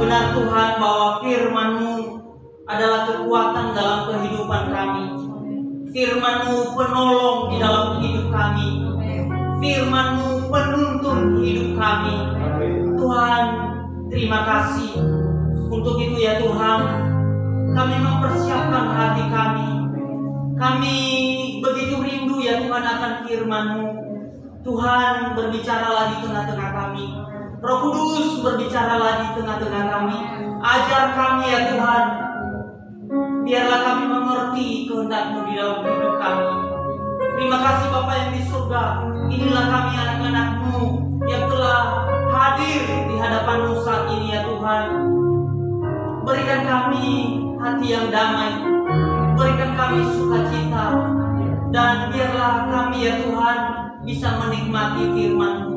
Benar Tuhan bahwa firman-Mu adalah kekuatan dalam kehidupan kami. Firman-Mu penolong di dalam hidup kami. Firman-Mu penuntun hidup kami. Tuhan, terima kasih. Untuk itu ya Tuhan, kami mempersiapkan hati kami. Kami begitu rindu ya Tuhan akan firman-Mu. Tuhan, berbicaralah di tengah-tengah kami. Roh Kudus, berbicaralah di tengah-tengah kami. Ajar kami ya Tuhan. Biarlah kami mengerti kehendak-Mu di dalam hidup kami. Terima kasih Bapa yang di surga. Inilah kami anak-anak-Mu yang telah hadir di hadapan-Mu saat ini ya Tuhan. Berikan kami hati yang damai. Berikan kami sukacita. Dan biarlah kami ya Tuhan bisa menikmati firman-Mu.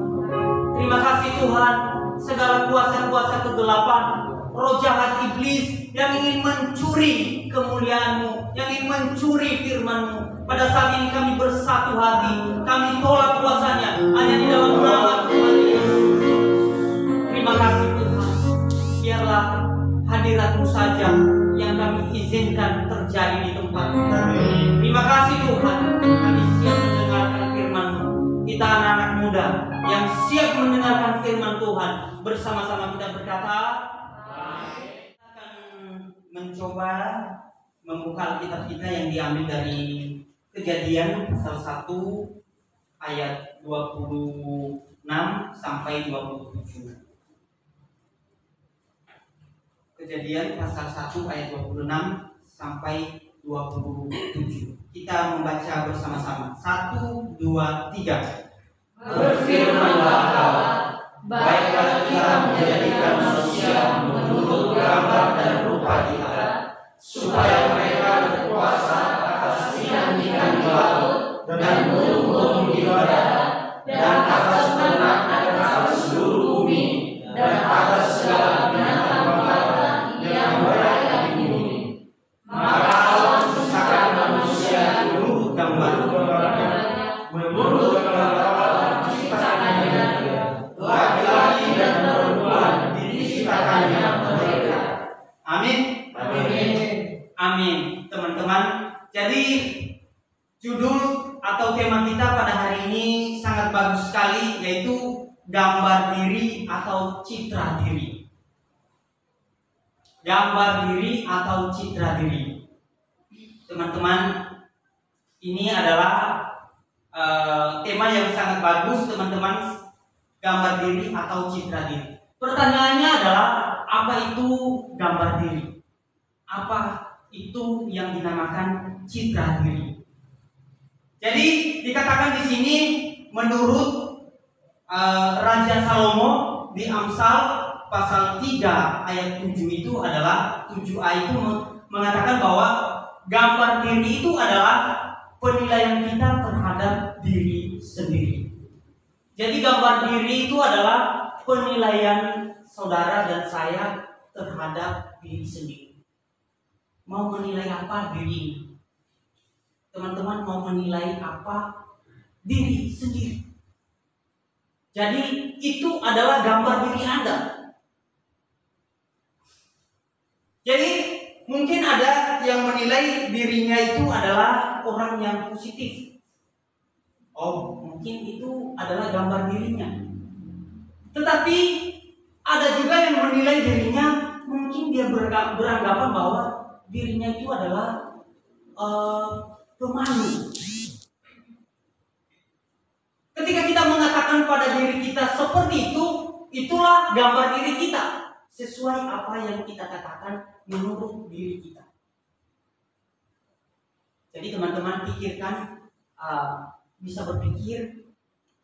Terima kasih Tuhan, segala kuasa-kuasa kegelapan, roh jahat iblis yang ingin mencuri kemuliaan-Mu, yang ingin mencuri firman-Mu. Pada saat ini kami bersatu hati, kami tolak kuasanya hanya di dalam nama Tuhan Yesus. Terima kasih Tuhan, biarlah hadirat-Mu saja yang kami izinkan terjadi di tempat kami. Terima kasih Tuhan, kami siap mendengarkan firman-Mu. Kita anak-anak muda yang siap mendengarkan firman Tuhan, bersama-sama kita berkata, kita akan mencoba membuka Alkitab kita yang diambil dari Kejadian pasal 1 ayat 26 sampai 27. Kejadian pasal 1 ayat 26 sampai 27. Kita membaca bersama-sama. 1, 2, 3. Berfirmanlah Allah, baiklah kita menjadikan manusia menurut gambar dan rupa kita, supaya mereka berkuasa atas ikan-ikan di laut dan burung-burung di udara, dan atas ternak dan atas seluruh bumi, dan atas segala binatang melata yang berada di bumi. Maka Allah menciptakan manusia menurut gambar-gambarnya, menurut gambar laki-laki dan perempuan diciptakannya mereka. Amin. Amin. Amin. Teman-teman, jadi judul atau tema kita pada hari ini sangat bagus sekali, yaitu gambar diri atau citra diri. Gambar diri atau citra diri. Teman-teman, ini adalah tema yang sangat bagus, teman-teman. Gambar diri atau citra diri. Pertanyaannya adalah, apa itu gambar diri? Apa itu yang dinamakan citra diri? Jadi dikatakan di sini menurut Raja Salomo di Amsal pasal 3 ayat 7 itu adalah 7a itu mengatakan bahwa gambar diri itu adalah penilaian kita terhadap diri sendiri. Jadi gambar diri itu adalah penilaian saudara dan saya terhadap diri sendiri. Mau menilai apa diri ini? Teman-teman mau menilai apa diri sendiri? Jadi itu adalah gambar diri Anda. Jadi mungkin ada yang menilai dirinya itu adalah orang yang positif. Oh, mungkin itu adalah gambar dirinya. Tetapi ada juga yang menilai dirinya, mungkin dia beranggapan bahwa dirinya itu adalah pemalu. Ketika kita mengatakan pada diri kita seperti itu, itulah gambar diri kita, sesuai apa yang kita katakan menurut diri kita. Jadi teman-teman pikirkan, bisa berpikir,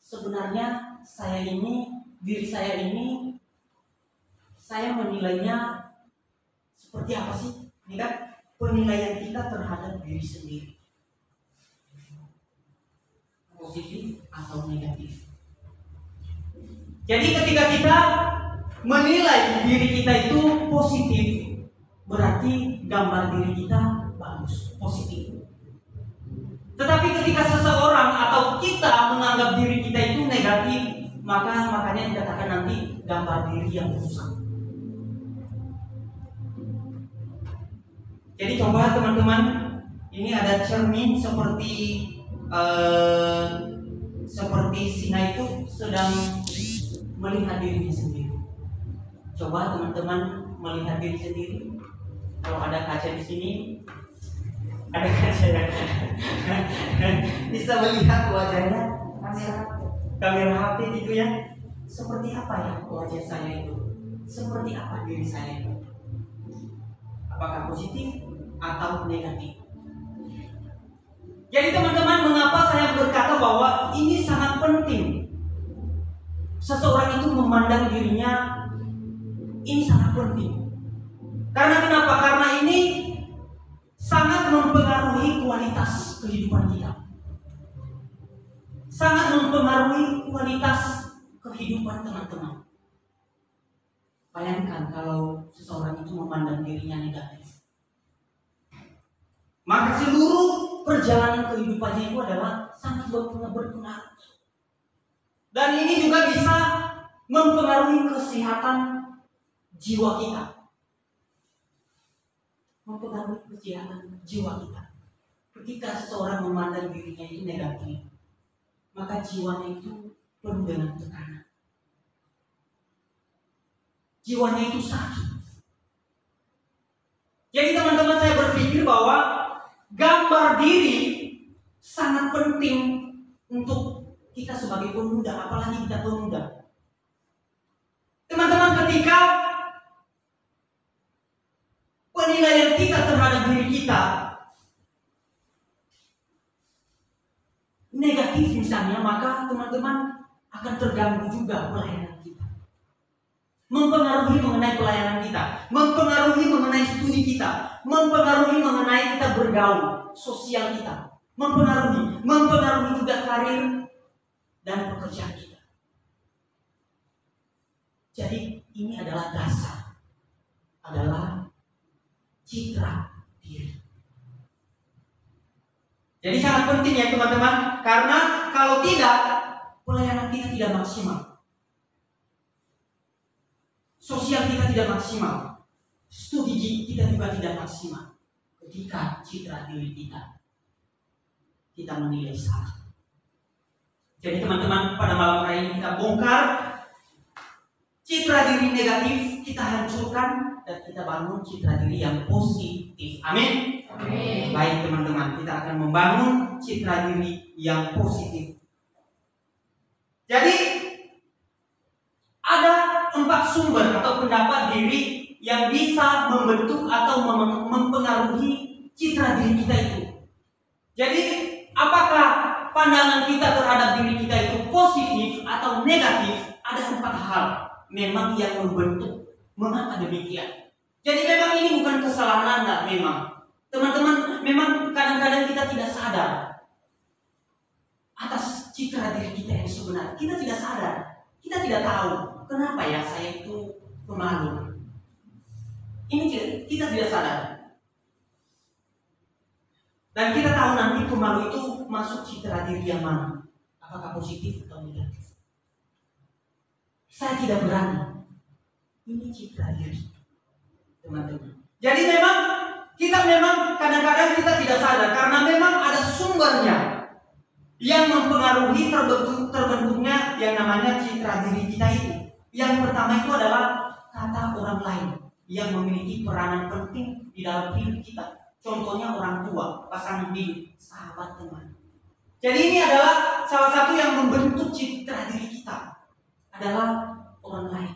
sebenarnya saya ini, diri saya ini, saya menilainya seperti apa sih? Ini kan penilaian kita terhadap diri sendiri, positif atau negatif. Jadi ketika kita menilai diri kita itu positif, berarti gambar diri kita bagus, positif. Tetapi ketika seseorang atau kita menganggap diri kita itu negatif, makanya dikatakan nanti gambar diri yang rusak. Jadi coba teman-teman, ini ada cermin seperti singa itu sedang melihat dirinya sendiri. Coba teman-teman melihat diri sendiri. Kalau ada kaca di sini, ada kaca ya. Bisa melihat wajahnya, kamera HP gitu ya. Seperti apa ya wajah saya itu? Seperti apa diri saya itu? Apakah positif atau negatif? Jadi teman-teman, mengapa saya berkata bahwa ini sangat penting? Seseorang itu memandang dirinya, ini sangat penting. Karena kenapa? Karena ini sangat mempengaruhi kualitas kehidupan kita. Sangat mempengaruhi kualitas kehidupan teman-teman. Bayangkan kalau seseorang itu memandang dirinya negatif, maka seluruh perjalanan kehidupannya itu adalah sangat berpengaruh. Dan ini juga bisa mempengaruhi kesehatan jiwa kita. Mempengaruhi kesehatan jiwa kita. Ketika seseorang memandang dirinya itu negatif, maka jiwanya itu penuh dengan tekanan. Jiwanya itu sakit. Jadi teman-teman, saya berpikir bahwa gambar diri sangat penting untuk kita sebagai pemuda, apalagi kita pemuda. Teman-teman, ketika penilaian kita terhadap diri kita negatif misalnya, maka teman-teman akan terganggu juga pelayanan kita. Mempengaruhi mengenai pelayanan kita, mempengaruhi mengenai studi kita, mempengaruhi mengenai kita bergaul, sosial kita, mempengaruhi juga karir dan pekerjaan kita. Jadi ini adalah dasar, adalah citra diri. Jadi sangat penting ya teman-teman, karena kalau tidak, pelayanan kita tidak maksimal. Sosial kita tidak maksimal, studi kita juga tidak maksimal ketika citra diri kita menilai salah. Jadi teman-teman, pada malam hari ini kita bongkar citra diri negatif, kita hancurkan dan kita bangun citra diri yang positif. Amin. Amin. Baik teman-teman, kita akan membangun citra diri yang positif. Jadi ada 4 sumber atau pendapat diri yang bisa membentuk atau mempengaruhi citra diri kita itu. Jadi apakah pandangan kita terhadap diri kita itu positif atau negatif? Ada 4 hal memang yang membentuk. Mengapa demikian? Jadi memang ini bukan kesalahan Anda memang. sadar atas citra diri kita yang sebenarnya. Kita tidak sadar, kita tidak tahu kenapa ya saya itu pemalu. Ini kita tidak sadar. Dan kita tahu nanti pemalu itu masuk citra diri yang mana, apakah positif atau negatif. Saya tidak berani. Ini citra diri, teman-teman. Jadi kita memang kadang-kadang kita tidak sadar karena memang ada sumbernya yang mempengaruhi terbentuknya yang namanya citra diri kita itu. Yang pertama itu adalah kata orang lain yang memiliki peranan penting di dalam hidup kita. Contohnya orang tua, pasangan hidup, sahabat, teman. Jadi ini adalah salah satu yang membentuk citra diri kita adalah orang lain.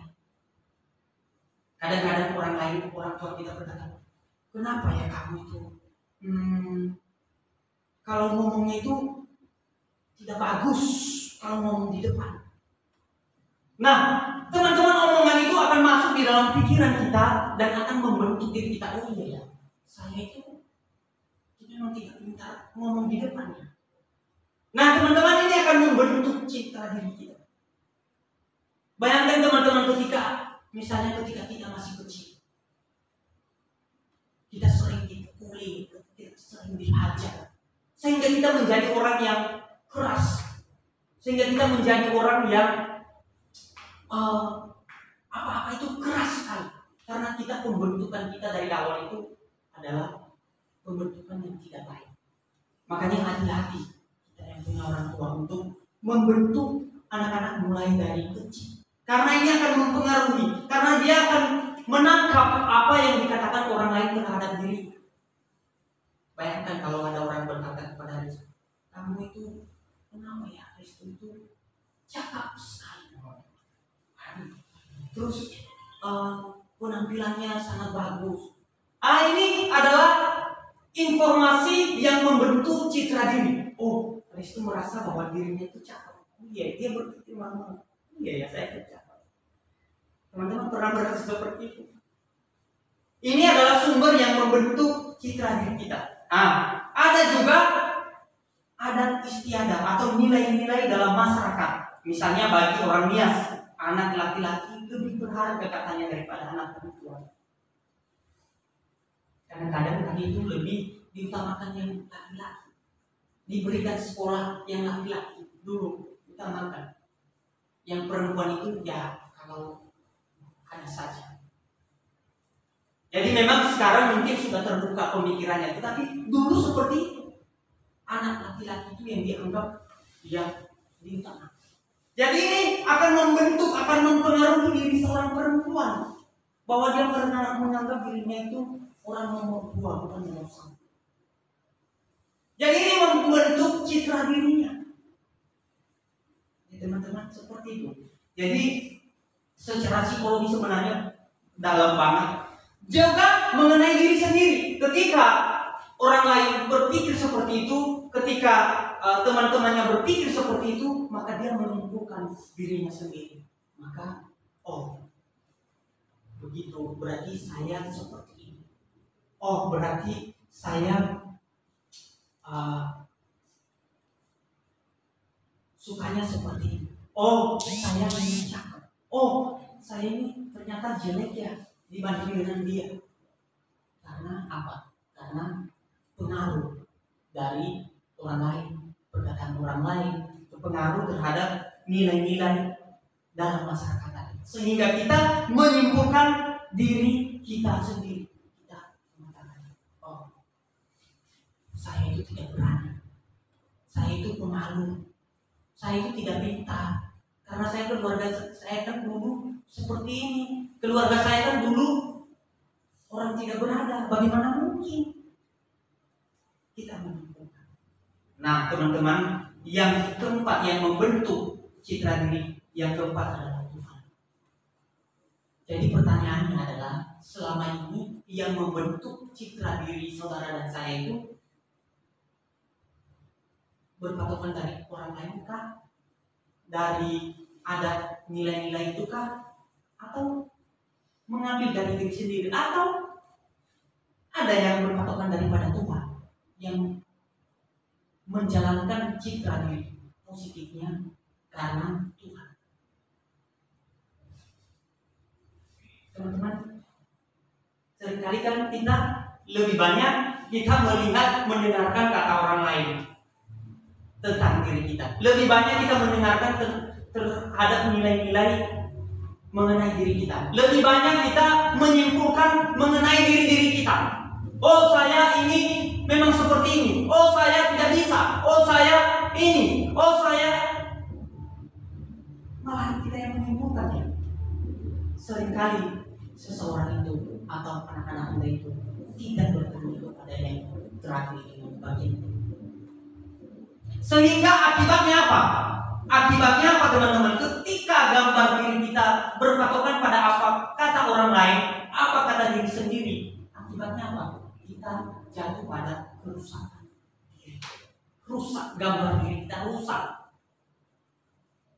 Kadang-kadang orang tua kita berkata, kenapa ya kamu itu kalau ngomongnya itu tidak bagus kalau ngomong di depan. Nah, teman-teman, omongan itu akan masuk di dalam pikiran kita dan akan membentuk diri kita. Oh iya ya, saya itu memang tidak pintar ngomong di depannya. Nah, teman-teman, ini akan membentuk citra diri kita. Bayangkan teman-teman misalnya ketika kita masih kecil, kita sering dipukuli, kita sering dihajar, sehingga kita menjadi orang yang keras, sehingga kita menjadi orang yang apa-apa itu keras sekali, karena pembentukan kita dari awal itu adalah pembentukan yang tidak baik. Makanya hati-hati kita yang punya orang tua untuk membentuk anak-anak mulai dari kecil. Karena ini akan mempengaruhi, karena dia akan menangkap apa yang dikatakan orang lain terhadap diri. Bayangkan kalau ada orang berkata kepada Risto, kamu itu kenapa ya? Risto itu cakap sekali. Terus penampilannya sangat bagus. Ini adalah informasi yang membentuk citra diri. Oh, Risto merasa bahwa dirinya itu cakap. Iya, dia berpikir bahwa iya ya, saya cakap. Teman-teman pernah berasa seperti itu? Ini adalah sumber yang membentuk citra diri kita. Ada juga adat istiadat atau nilai-nilai dalam masyarakat. Misalnya bagi orang Nias, anak laki-laki lebih berharga katanya daripada anak perempuan. Kadang-kadang tadi itu lebih diutamakan yang laki-laki. Diberikan sekolah yang laki-laki dulu utamakan. Yang perempuan itu ya kalau ada saja. Jadi memang sekarang mungkin sudah terbuka pemikirannya, tetapi dulu seperti itu. Anak laki-laki itu yang dianggap dia diutamakan. Jadi ini akan membentuk, akan mempengaruhi diri seorang perempuan, bahwa dia pernah menganggap dirinya itu orang nomor 2 bukan nomor 1. Jadi ini membentuk citra dirinya. Ya, teman-teman, seperti itu. Jadi secara psikologi sebenarnya dalam banget. Juga mengenai diri sendiri. Ketika orang lain berpikir seperti itu, ketika teman-temannya berpikir seperti itu, maka dia menyimpulkan dirinya sendiri. Maka, begitu, berarti saya seperti ini. Berarti saya sukanya seperti ini. Saya ini cakep. Saya ini ternyata jelek ya dibanding dengan dia. Karena apa? Karena pengaruh dari orang lain, perkataan orang lain, pengaruh terhadap nilai-nilai dalam masyarakat tadi. Sehingga kita menyimpulkan diri kita sendiri. Kita mengatakan, saya itu tidak berani, saya itu pemalu, saya itu tidak pintar. Karena keluarga saya kan dulu seperti ini. Keluarga saya kan dulu orang tidak berada. Bagaimana mungkin kita menyimpulkan? Nah, teman-teman, yang keempat yang membentuk citra diri, yang keempat adalah Tuhan. Jadi pertanyaannya adalah, selama ini yang membentuk citra diri saudara dan saya itu berpatokan dari orang lain kah? Dari adat nilai-nilai itu kah? Atau mengambil dari diri sendiri? Atau ada yang berpatokan daripada Tuhan, yang menjalankan citra diri positifnya karena Tuhan. Teman-teman, seringkali kan kita lebih banyak kita melihat, mendengarkan kata orang lain tentang diri kita. Lebih banyak kita mendengarkan terhadap nilai-nilai mengenai diri kita. Lebih banyak kita menyimpulkan mengenai diri-diri kita. Oh, saya ini memang seperti ini. Oh, saya tidak bisa. Oh, saya ini. Oh, saya... Malah kita yang menyimpulkannya. Seringkali seseorang itu atau anak-anak muda itu tidak bertemu kepada yang terakhir dengan bagian itu. Sehingga akibatnya apa? Akibatnya apa, teman-teman? Ketika gambar diri kita berpatokan pada apa kata orang lain, apa kata diri sendiri, akibatnya apa? Kita jatuh pada kerusakan. Rusak, gambar diri kita rusak.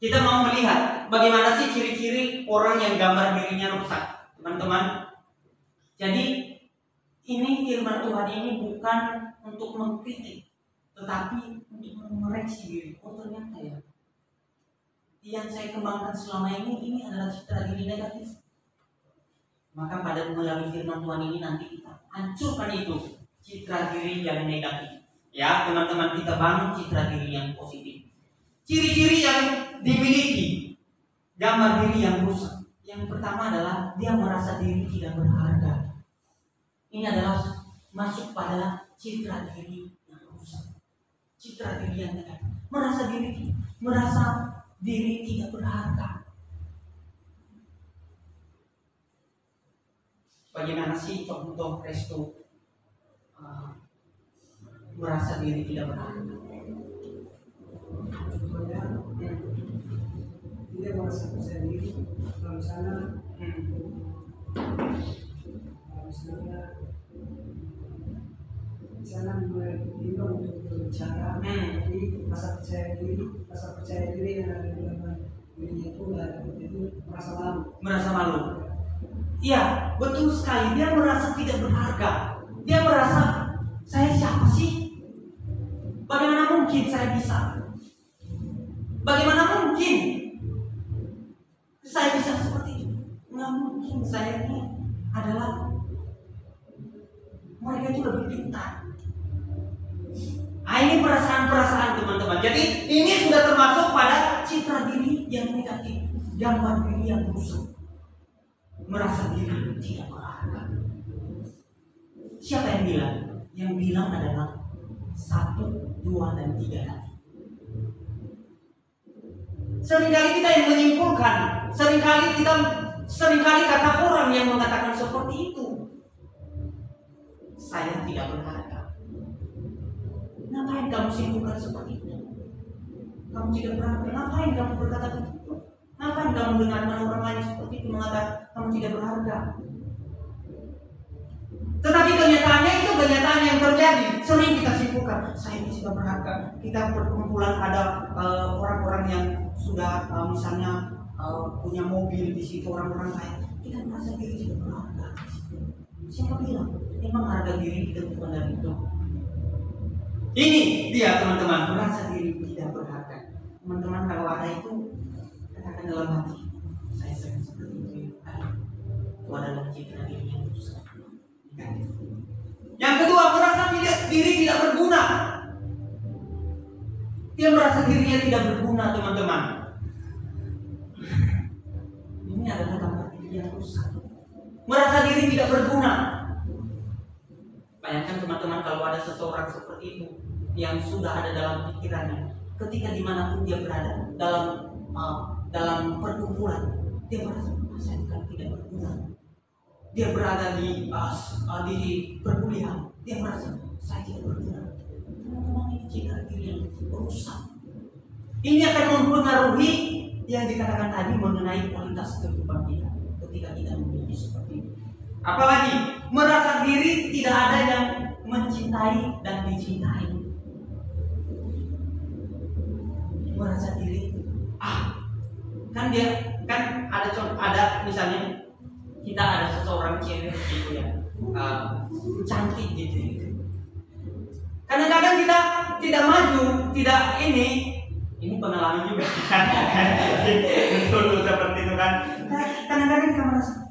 Kita mau melihat bagaimana sih ciri-ciri orang yang gambar dirinya rusak, teman-teman. Jadi ini firman Tuhan ini bukan untuk mengkritik, tetapi untuk mengoreksi diri. Oh, ternyata ya, yang saya kembangkan selama ini adalah citra diri negatif. Maka pada melalui firman Tuhan ini nanti kita hancurkan itu citra diri yang negatif. Ya, teman-teman, kita bangun citra diri yang positif. Ciri-ciri yang dimiliki gambar diri yang rusak. Yang pertama adalah dia merasa diri tidak berharga. Ini adalah masuk pada citra diri yang rusak. Citra diri yang negatif. Merasa diri tidak berharga. Bagaimana sih contoh Restu merasa diri tidak berharga? Dia merasa percaya diri kalau misalnya mengimbang untuk berbicara, jadi rasa percaya diri yang ada di dalam dirinya itu nggak ada, jadi merasa malu. Iya, betul sekali. Dia merasa tidak berharga. Dia merasa, saya siapa sih? Bagaimana mungkin saya bisa? Bagaimana mungkin saya bisa seperti itu? Nggak mungkin. Saya ini adalah, mereka itu lebih pintar. Ini perasaan-perasaan, teman-teman. Jadi ini sudah termasuk pada citra diri yang negatif, gambar diri yang rusak. Merasa diri tidak berharga. Siapa yang bilang? Yang bilang adalah 1, 2, dan 3 tadi. Seringkali kita yang menyimpulkan, seringkali kata orang yang mengatakan seperti itu. Saya tidak berharga. Ngapain kamu simpulkan seperti itu? Kamu tidak berharga. Ngapain kamu berkata begitu? Ngapain kamu dengarkan orang lain seperti itu mengatakan kamu tidak berharga? Tetapi kenyataannya itu kenyataan yang terjadi. Sering kita simpulkan, saya tidak berharga. Kita perkumpulan ada orang-orang yang sudah misalnya punya mobil di situ, orang-orang kaya. Kita merasa diri tidak berharga. Siapa bilang? Memang harga diri kita bukan dari itu. Ini dia, teman-teman, merasa diri tidak berharga. Teman-teman, kalau ada itu, katakan dalam hati, saya sering seperti itu. Itu adalah citra diri yang rusak. Yang kedua, merasa diri tidak berguna. Dia merasa dirinya tidak berguna, teman-teman. Ini adalah gambar diri yang rusak. Merasa diri tidak berguna. Bayangkan, teman-teman, kalau ada seseorang seperti itu yang sudah ada dalam pikirannya, ketika dimanapun dia berada dalam perkumpulan, dia merasa saya tidak berguna. Dia berada di perkuliahan, dia merasa saya tidak berguna. Teman-teman, ini citra diri yang rusak. Ini akan mempengaruhi yang dikatakan tadi mengenai kualitas kehidupan kita ketika kita memiliki seperti itu. Apalagi merasa diri tidak ada yang mencintai dan dicintai. Merasa diri kan ada misalnya kita ada seseorang cewek gitu ya, cantik gitu. Kadang-kadang kita tidak maju, tidak ini pengalaman juga. Betul seperti itu kan. Kadang-kadang kita merasa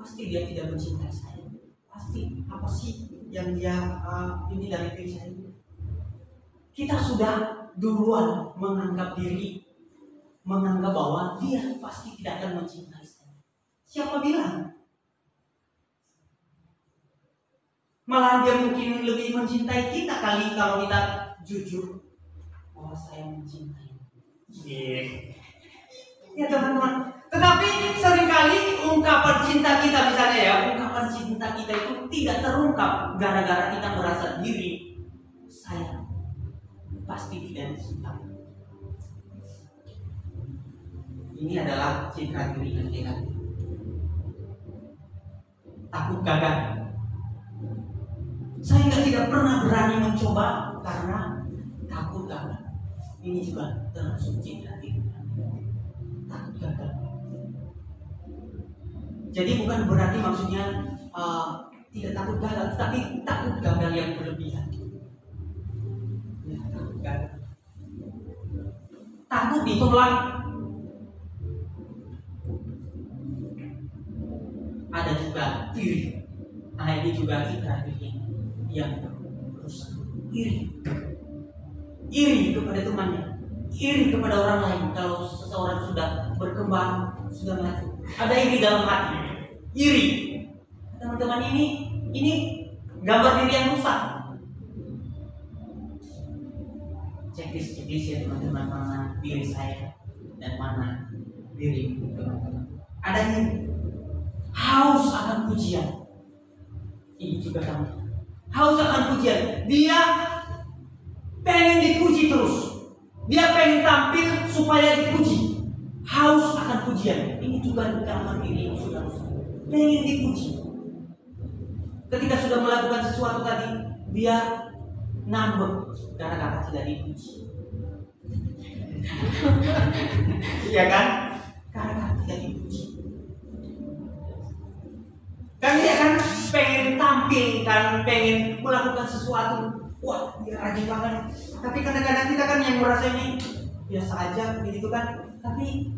pasti dia tidak mencintai saya. Pasti apa sih yang dia ini dari diri saya? Kita sudah duluan menganggap bahwa dia pasti tidak akan mencintai saya. Siapa bilang? Malah dia mungkin lebih mencintai kita kali kalau kita jujur bahwa saya mencintai. Ya teman-teman. Tetapi seringkali ungkapan cinta kita misalnya ya, ungkapan cinta kita itu tidak terungkap gara-gara kita merasa diri saya pasti tidak dicintai. Ini adalah citra diri yang negatif. Takut gagal. Saya tidak pernah berani mencoba karena takut gagal. Ini juga termasuk citra diri. Takut gagal. Jadi bukan berarti maksudnya tidak takut gagal, tapi takut gagal yang berlebihan. Ya, takut gagal. Takut ditolak. Ada juga iri. Nah ini juga citra diri yang rusak. Iri kepada temannya, iri kepada orang lain. Kalau seseorang sudah berkembang, sudah maju, ada iri dalam hati. Iri, teman-teman, ini gambar diri yang rusak. Checklist ya teman-teman, mana diri saya dan mana diri teman-teman. Ada yang haus akan pujian. Ini juga kamu. Haus akan pujian. Dia pengen dipuji terus. Dia pengen tampil supaya dipuji. Haus akan pujian. Ini juga gambar diri yang sudah rusak. Pengen dipuji. Ketika sudah melakukan sesuatu tadi, dia ngambek gara-gara tidak dipuji. Iya kan? Gara-gara tidak dipuji. Kan dia kan pengen tampil, kan pengen melakukan sesuatu. Wah, dia rajin banget. Tapi kadang-kadang kita kan yang merasa ini biasa aja gitu kan. Tapi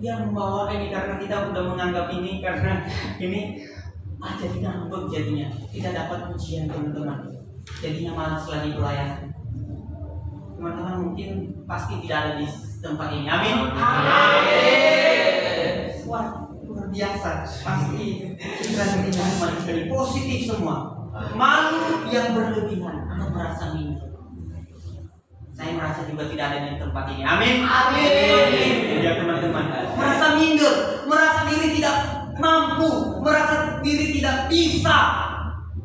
dia membawa ini karena kita udah menganggap ini karena ini jadi ngambek jadinya. Tidak dapat pujian teman-teman. Jadinya malas lagi pelayanan. Teman-teman mungkin pasti tidak ada di tempat ini. Amin. Amin. Wah, luar biasa. Pasti kita dirinya menjadi positif semua. Malu yang berlebihan atau merasa minder. Saya merasa juga tidak ada di tempat ini. Amin. Amin. Ya teman-teman. Merasa minder, merasa diri tidak mampu, merasa diri tidak bisa.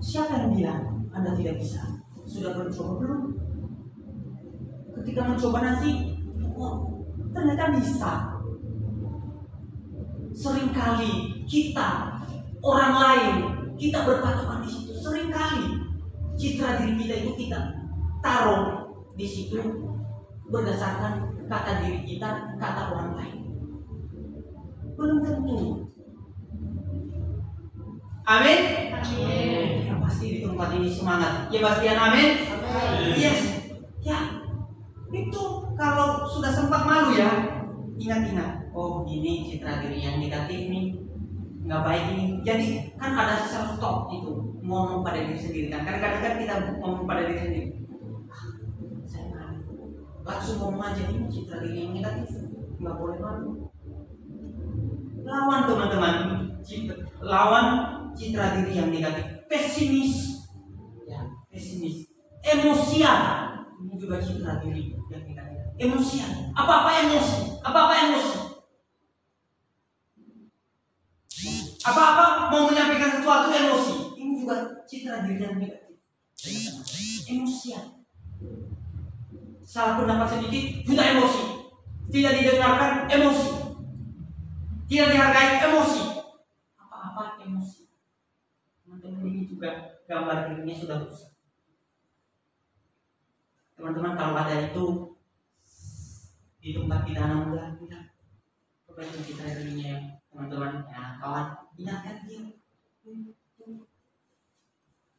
Siapa yang bilang Anda tidak bisa? Sudah mencoba belum? Ketika mencoba nanti, oh, ternyata bisa. Seringkali kita, orang lain, kita berpatokan di situ. Seringkali citra diri kita itu kita taruh di situ berdasarkan kata diri kita, kata orang lain. Belum tentu. Amin. Amin. Ya, pasti di tempat ini semangat. Ya pastian amin. Amin. Yes. Ya. Itu kalau sudah sempat malu ya, ingat-ingat. Oh ini citra diri yang negatif nih, nggak baik ini. Jadi kan ada self talk itu, ngomong pada diri sendiri kan. Kadang-kadang kan kita ngomong pada diri sendiri. Saya malu. Langsung ngomong aja ini citra diri yang negatif, nggak boleh malu. Lawan teman-teman, lawan citra diri yang negatif. Pesimis, ya pesimis. Emosian, ini juga citra diri yang negatif. Emosian, apa-apa emosi, apa-apa emosi. Apa-apa mau menyampaikan sesuatu emosi. Ini juga citra diri yang negatif. Emosian. Salah pendapat sedikit sudah emosi. Tidak didengarkan emosi. Tidak dihargai emosi. Apa-apa emosi. Teman-teman ini juga gambar dirinya sudah rusak. Teman-teman kalau ada itu di tempat kita anak muda, kita perbaiki citra dirinya ya. Teman-teman, ya kawan, ingatkan dia.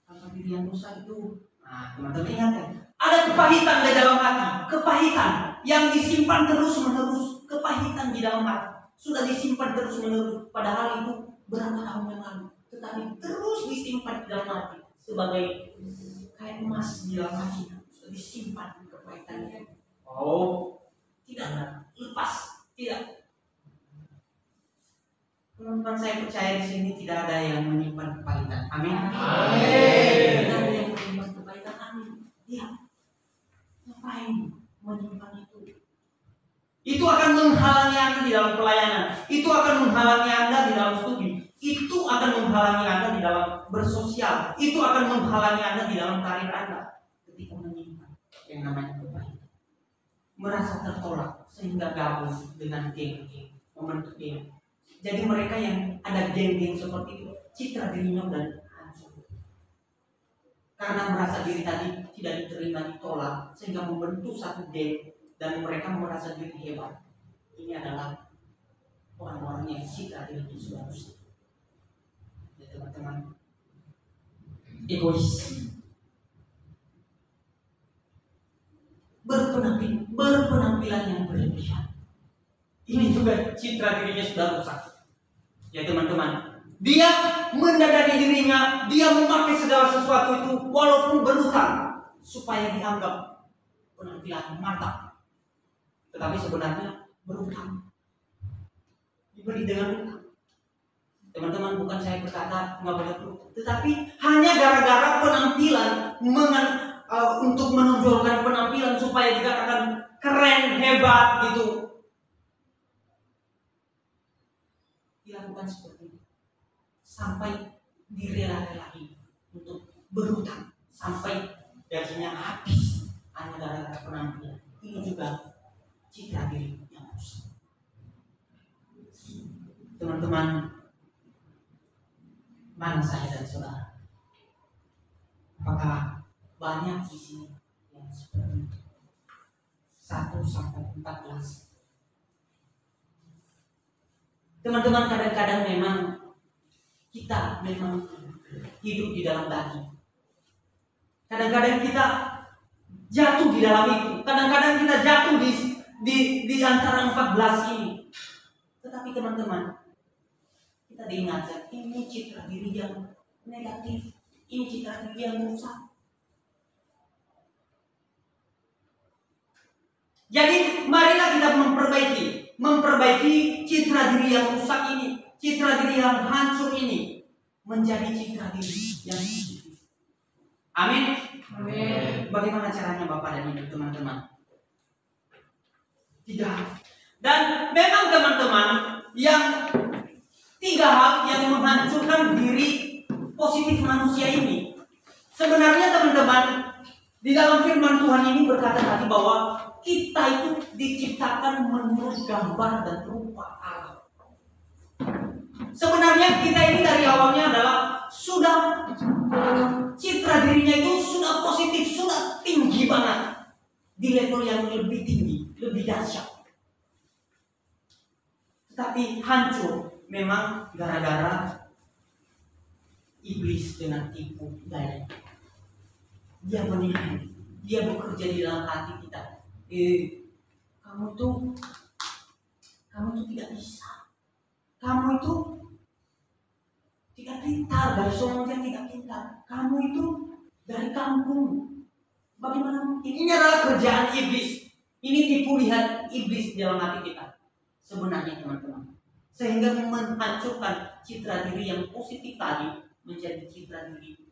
Kalau diri yang rusak itu Nah, teman-teman ingat kan? Ada kepahitan di dalam hati, kepahitan yang disimpan terus-menerus, kepahitan di dalam hati sudah disimpan terus-menerus, padahal itu berapa tahun yang lalu, tetapi terus disimpan di dalam hati sebagai kayak emas di dalam hati, sudah disimpan kepahitannya. Oh, tidak lepas, tidak. Teman-teman, saya percaya di sini tidak ada yang menyimpan kepahitan. Amin. Amin. Tidak ada yang menyimpan kepahitan. Amin. Iya. Ngapain menyimpan itu? Itu akan menghalangi Anda di dalam pelayanan. Itu akan menghalangi Anda di dalam studi. Itu akan menghalangi Anda di dalam bersosial. Itu akan menghalangi Anda di dalam karir Anda. Ketika menyimpan yang namanya kepahitan, merasa tertolak sehingga gabung dengan geng-geng, membentuk geng. Jadi mereka yang ada geng-geng seperti itu, citra dirinya dan hancur. Karena merasa diri tadi tidak diterima, ditolak, sehingga membentuk satu geng dan mereka merasa diri hebat. Ini adalah orang-orang yang citra diri itu sudah rusak. Ya teman-teman, egois, berpenampilan yang berlebihan. Ini juga citra dirinya sudah rusak. Ya teman-teman, dia mendadari dirinya, dia memakai segala sesuatu itu walaupun berhutang supaya dianggap penampilan mantap. Tetapi sebenarnya berhutang, dibeli dengan hutang. Teman-teman, bukan saya berkata nggak boleh berhutang, tetapi hanya gara-gara penampilan, untuk menonjolkan penampilan supaya dikatakan keren, hebat gitu, dilakukan seperti itu sampai direla-relain untuk berhutang sampai gajinya habis hanya gara-gara penampilan. Ini juga citra diri yang rusak. Teman-teman, mana saya dan saudara? Apakah banyak di sini yang seperti itu? 1-14. Teman-teman, kadang-kadang memang kita hidup di dalam daging. Kadang-kadang kita jatuh di dalam itu. Kadang-kadang kita jatuh di antara 14 ini. Tetapi teman-teman, kita diingatkan, ini citra diri yang negatif. Ini citra diri yang rusak. Jadi marilah kita memperbaiki citra diri yang rusak ini, citra diri yang hancur ini menjadi citra diri yang positif. Amin. Amin. Bagaimana caranya Bapak dan Ibu, teman-teman? 3 hal. Dan memang teman-teman, yang 3 hal yang menghancurkan diri positif manusia ini. Sebenarnya teman-teman, di dalam firman Tuhan ini berkata tadi bahwa kita itu diciptakan menurut gambar dan rupa Allah. Sebenarnya kita ini dari awalnya adalah sudah citra dirinya itu sudah positif, sudah tinggi banget, di level yang lebih tinggi, lebih dahsyat. Tetapi hancur memang gara-gara iblis dengan tipu daya. Dia menipu, dia bekerja di dalam hati kita. Kamu tuh tidak bisa. Kamu itu tidak pintar, dari semuanya tidak pintar. Kamu itu dari kampung. Bagaimana mungkin? Ini adalah kerjaan iblis. Ini tipu lihat iblis di dalam hati kita. Sebenarnya teman-teman, sehingga menghancurkan citra diri yang positif tadi menjadi citra diri